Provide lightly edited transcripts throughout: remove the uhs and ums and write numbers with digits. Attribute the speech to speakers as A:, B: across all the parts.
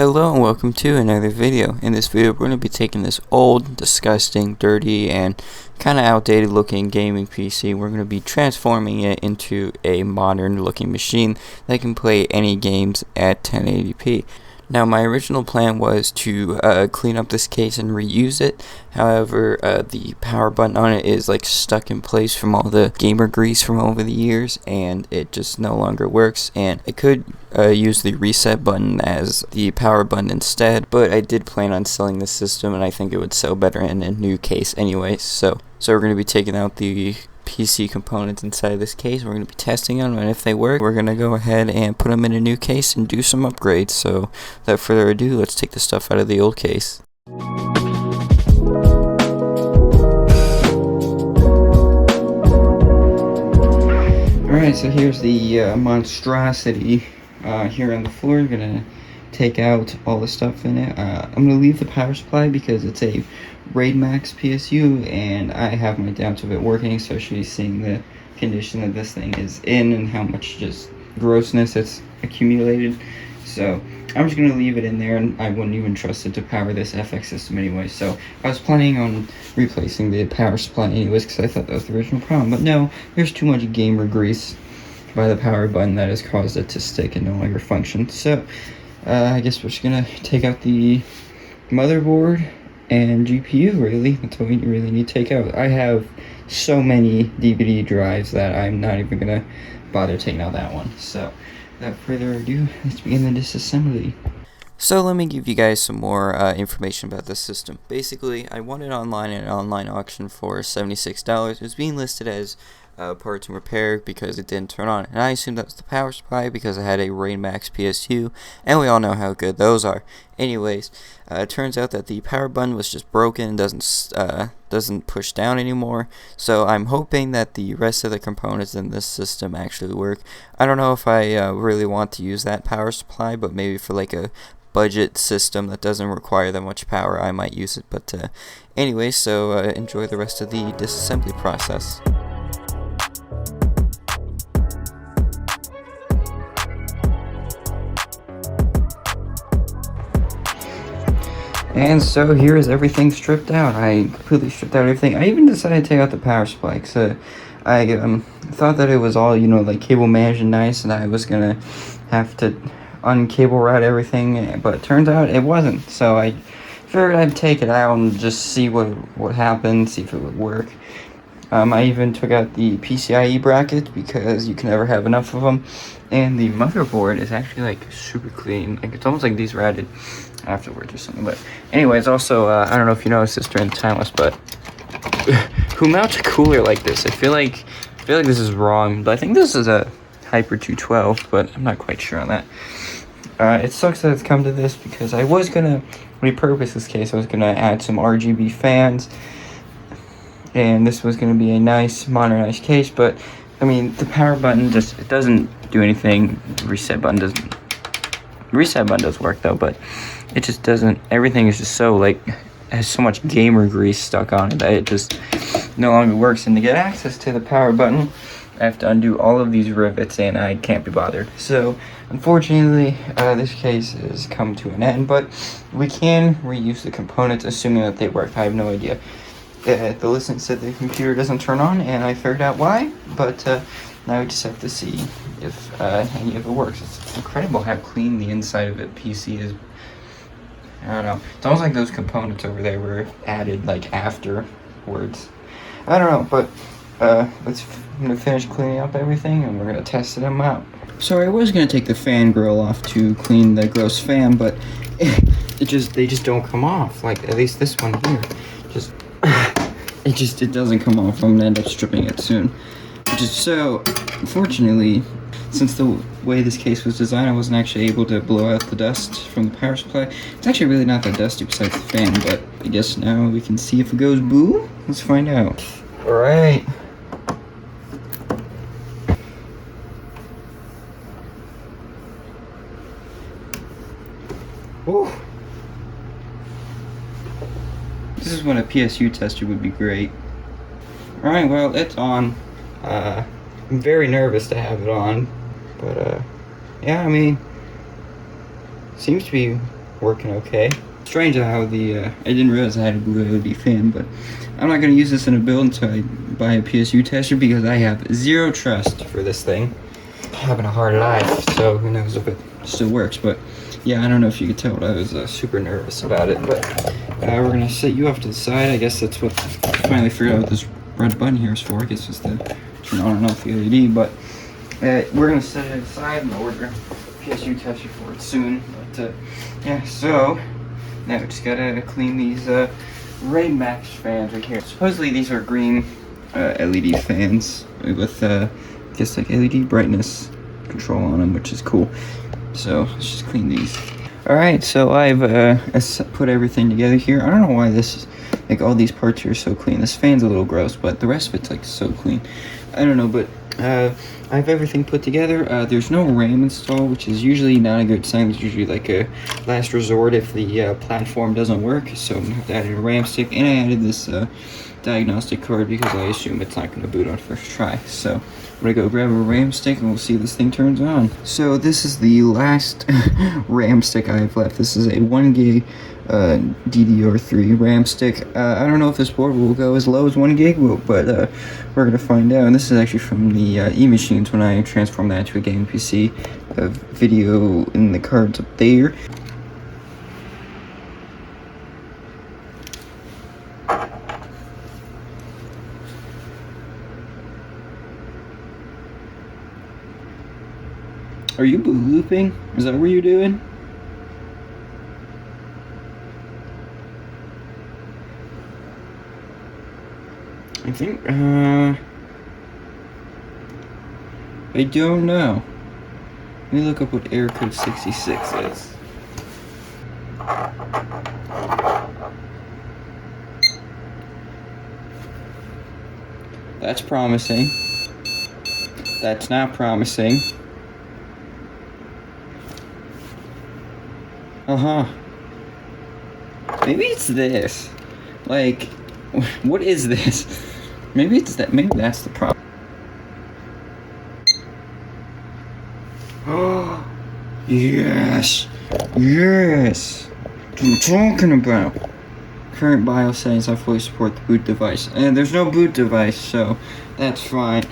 A: Hello and welcome to another video. In this video we're going to be taking this old, disgusting, dirty, and kind of outdated looking gaming PC. We're going to be transforming it into a modern looking machine that can play any games at 1080p. Now my original plan was to clean up this case and reuse it. However, the power button on it is like stuck in place from all the gamer grease from over the years, and it just no longer works. And I could use the reset button as the power button instead, but I did plan on selling this system, and I think it would sell better in a new case anyway. So we're going to be taking out the PC components inside of this case. We're going to be testing them, and if they work, we're going to go ahead and put them in a new case and do some upgrades. So without further ado, let's take the stuff out of the old case. Alright, so here's the monstrosity here on the floor. I'm going to take out all the stuff in it. I'm going to leave the power supply because it's a Raidmax PSU, and I have my doubts of it working, especially seeing the condition that this thing is in and how much just grossness it's accumulated. So I'm just going to leave it in there, and I wouldn't even trust it to power this FX system anyway. So I was planning on replacing the power supply anyways because I thought that was the original problem, but no, there's too much gamer grease by the power button that has caused it to stick and no longer function. So I guess we're just going to take out the motherboard and GPU, really. That's what we really need to take out. I have so many DVD drives that I'm not even gonna bother taking out that one. So without further ado, let's begin the disassembly. So let me give you guys some more information about this system. Basically, I won it online at an online auction for $76. It was being listed as parts and repair because it didn't turn on, and I assumed that was the power supply because I had a Raidmax PSU, and we all know how good those are. Anyways, it turns out that the power button was just broken and doesn't push down anymore. So I'm hoping that the rest of the components in this system actually work. I don't know if I really want to use that power supply, but maybe for like a budget system that doesn't require that much power, I might use it. But anyway, so enjoy the rest of the disassembly process. And so here is everything stripped out. I completely stripped out everything. I even decided to take out the power supply because I thought that it was all, like cable managed and nice, and I was gonna have to uncable route everything, but it turns out it wasn't. So I figured I'd take it out and just see what happened, see if it would work. I even took out the PCIe bracket because you can never have enough of them, and the motherboard is actually like super clean. Like it's almost like these were added afterwards or something. But anyways, also I don't know if you noticed this during the time lapse, but who mounts a cooler like this? I feel like this is wrong, but I think this is a Hyper 212, but I'm not quite sure on that. It sucks that it's come to this because I was gonna repurpose this case. I was gonna add some RGB fans, and this was going to be a nice modernized case, but I mean the power button it doesn't do anything. The reset button does work though, but it just doesn't. Everything is just so has so much gamer grease stuck on it that it just no longer works. And to get access to the power button, I have to undo all of these rivets, and I can't be bothered. So unfortunately, this case has come to an end, but we can reuse the components assuming that they work. I have no idea. The listen said the computer doesn't turn on, and I figured out why, but now we just have to see if any of it works. It's incredible how clean the inside of a PC is. I don't know. It's almost like those components over there were added afterwards. I don't know, but I'm gonna finish cleaning up everything, and we're gonna test them out. So I was gonna take the fan grill off to clean the gross fan, but they just don't come off. Like at least this one here, it doesn't come off. I'm gonna end up stripping it soon, which is so unfortunately, since the way this case was designed, I wasn't actually able to blow out the dust from the power supply. It's actually really not that dusty besides the fan, but I guess now we can see if it goes boo. Let's find out. All right. Whoa. This is when a PSU tester would be great. Alright, well, it's on. I'm very nervous to have it on, but yeah, I mean, seems to be working okay. Strange how the I didn't realize I had a blue LED fan, but I'm not going to use this in a build until I buy a PSU tester because I have zero trust for this thing. Having a hard life, so who knows if it still works. But yeah, I don't know if you could tell, but I was super nervous about it. But we're going to set you off to the side. I guess that's what I finally figured out what this red button here is for. I guess it's to turn on and off the LED. But we're going to set it aside and order a PSU tester for it soon. But yeah, so now we just gotta clean these Raidmax fans right here. Supposedly these are green LED fans with I guess like LED brightness control on them, which is cool. So let's just clean these. Alright, so I've put everything together here. I don't know why this, like all these parts here are so clean. This fan's a little gross, but the rest of it's like so clean. I don't know, but I have everything put together. There's no RAM installed, which is usually not a good sign. It's usually like a last resort if the platform doesn't work. So I'm gonna have to add a RAM stick, and I added this diagnostic card because I assume it's not going to boot on first try. So I'm gonna go grab a RAM stick and we'll see if this thing turns on. So this is the last RAM stick I have left. This is a 1 gig DDR3 RAM stick. I don't know if this board will go as low as 1 gig, but we're gonna find out. And this is actually from the E-machines when I transformed that to a game PC. Video in the cards up there. Are you blue looping? Is that what you're doing? I think, I don't know. Let me look up what error code 66 is. That's promising. That's not promising. Maybe it's this. Like, what is this? Maybe it's that. Maybe that's the problem. Oh, yes, yes. That's what I'm talking about. Current BIOS settings. I fully support the boot device, and there's no boot device, so that's fine.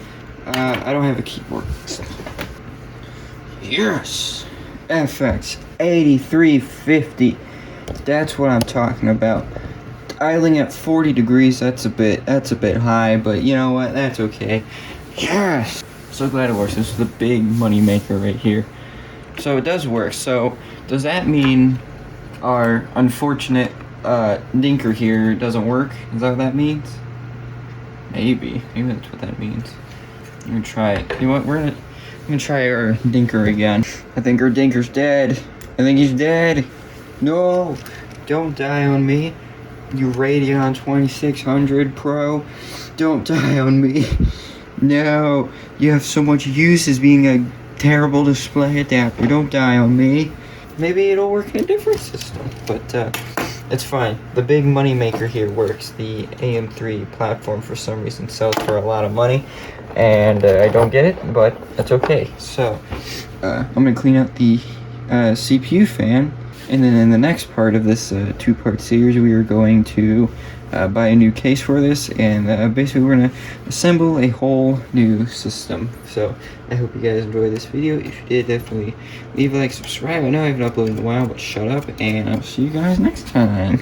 A: I don't have a keyboard. Yes, FX 8350. That's what I'm talking about. Idling at 40 degrees, that's a bit high, but you know what, that's okay. Yes! So glad it works. This is the big money maker right here. So it does work. So does that mean our unfortunate dinker here doesn't work? Is that what that means? Maybe that's what that means. I'm gonna try it. You know what, I'm gonna try our dinker again. I think our dinker's dead. I think he's dead. No, don't die on me. You Radeon 2600 Pro, don't die on me. No, you have so much use as being a terrible display adapter. Don't die on me. Maybe it'll work in a different system, but it's fine. The big money maker here works. The AM3 platform for some reason sells for a lot of money, and I don't get it, but that's okay. So I'm gonna clean out the CPU fan. And then in the next part of this two-part series, we are going to buy a new case for this, and basically we're going to assemble a whole new system. So I hope you guys enjoyed this video. If you did, definitely leave a like, subscribe. I know I haven't uploaded in a while, but shut up, and I'll see you guys next time.